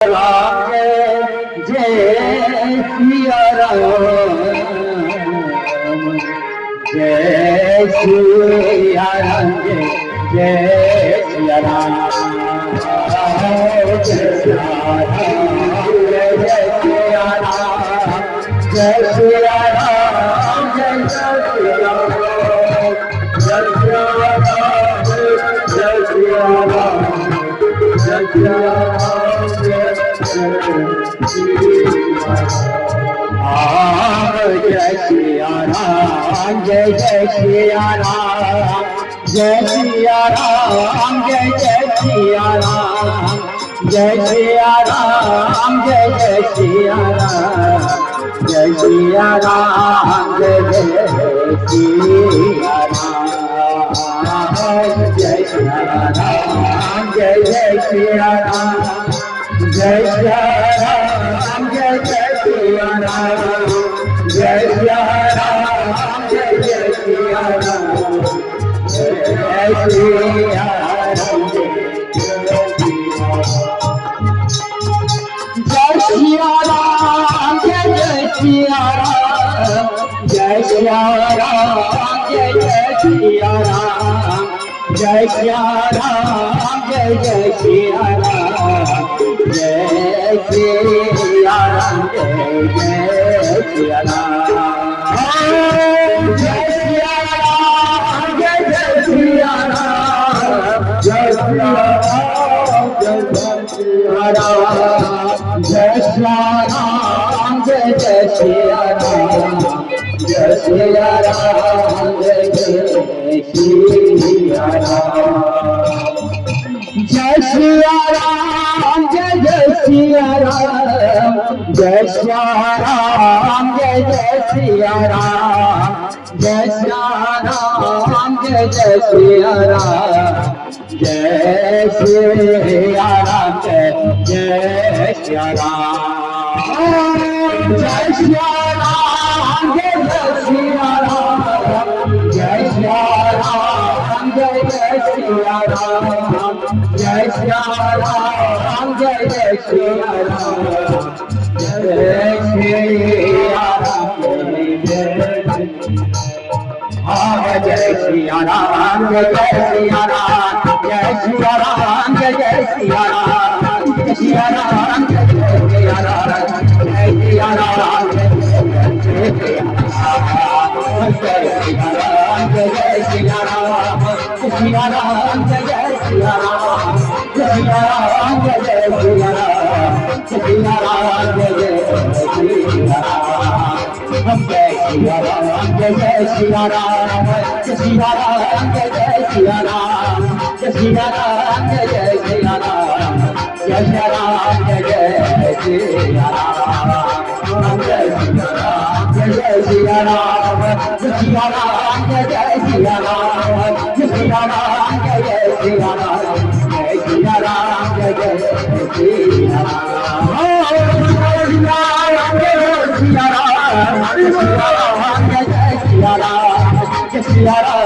राम जय सिया राम जय सिया राम जय सिया राम जय सिया राम जय सिया राम जय सिया राम जय सिया राम जय सिया राम जय सिया राम जय सिया राम जय जय सिया राम जय सिया राम जय जय सिया राम जय सिया राम जय जय सिया राम जय सिया राम जय जय सिया राम जय सिया राम जय जय सिया राम जय सिया राम जय जय सिया राम जय सिया राम जय जय सिया राम जय सिया राम जय सिया राम जय जय सिया राम जय सिया राम जय जय सिया राम जय सिया राम जय जय सिया राम जय सिया राम जय जय सिया राम जय सिया राम जय जय सिया राम जय सिया राम जय सिया राम जय जय सिया राम जय सिया राम जय जय सिया राम जय सिया राम जय जय सिया राम जय सिया राम जय जय सिया राम जय सिया राम जय जय सिया राम जय सिया राम जय जय सिया राम जय सिया राम जय जय सिया राम जय सिया राम जय जय सिया राम जय सिया राम जय जय सिया राम जय सिया राम जय सिया राम जय सिया राम जय सिया राम जय सिया राम जय सिया राम जय सिया राम जय सिया राम जय सिया राम जय सिया राम सिया राम जय सिया राम सिया राम जय सिया राम सिया राम जय सिया राम हम जय सिया राम जय सिया राम सिया राम जय सिया राम सिया राम जय सिया राम जय सिया राम जय सिया राम हम जय सिया राम जय सिया राम सिया राम जय सिया राम सिया राम जय सिया राम जय सिया राम जय सिया राम सिया राम जय सिया राम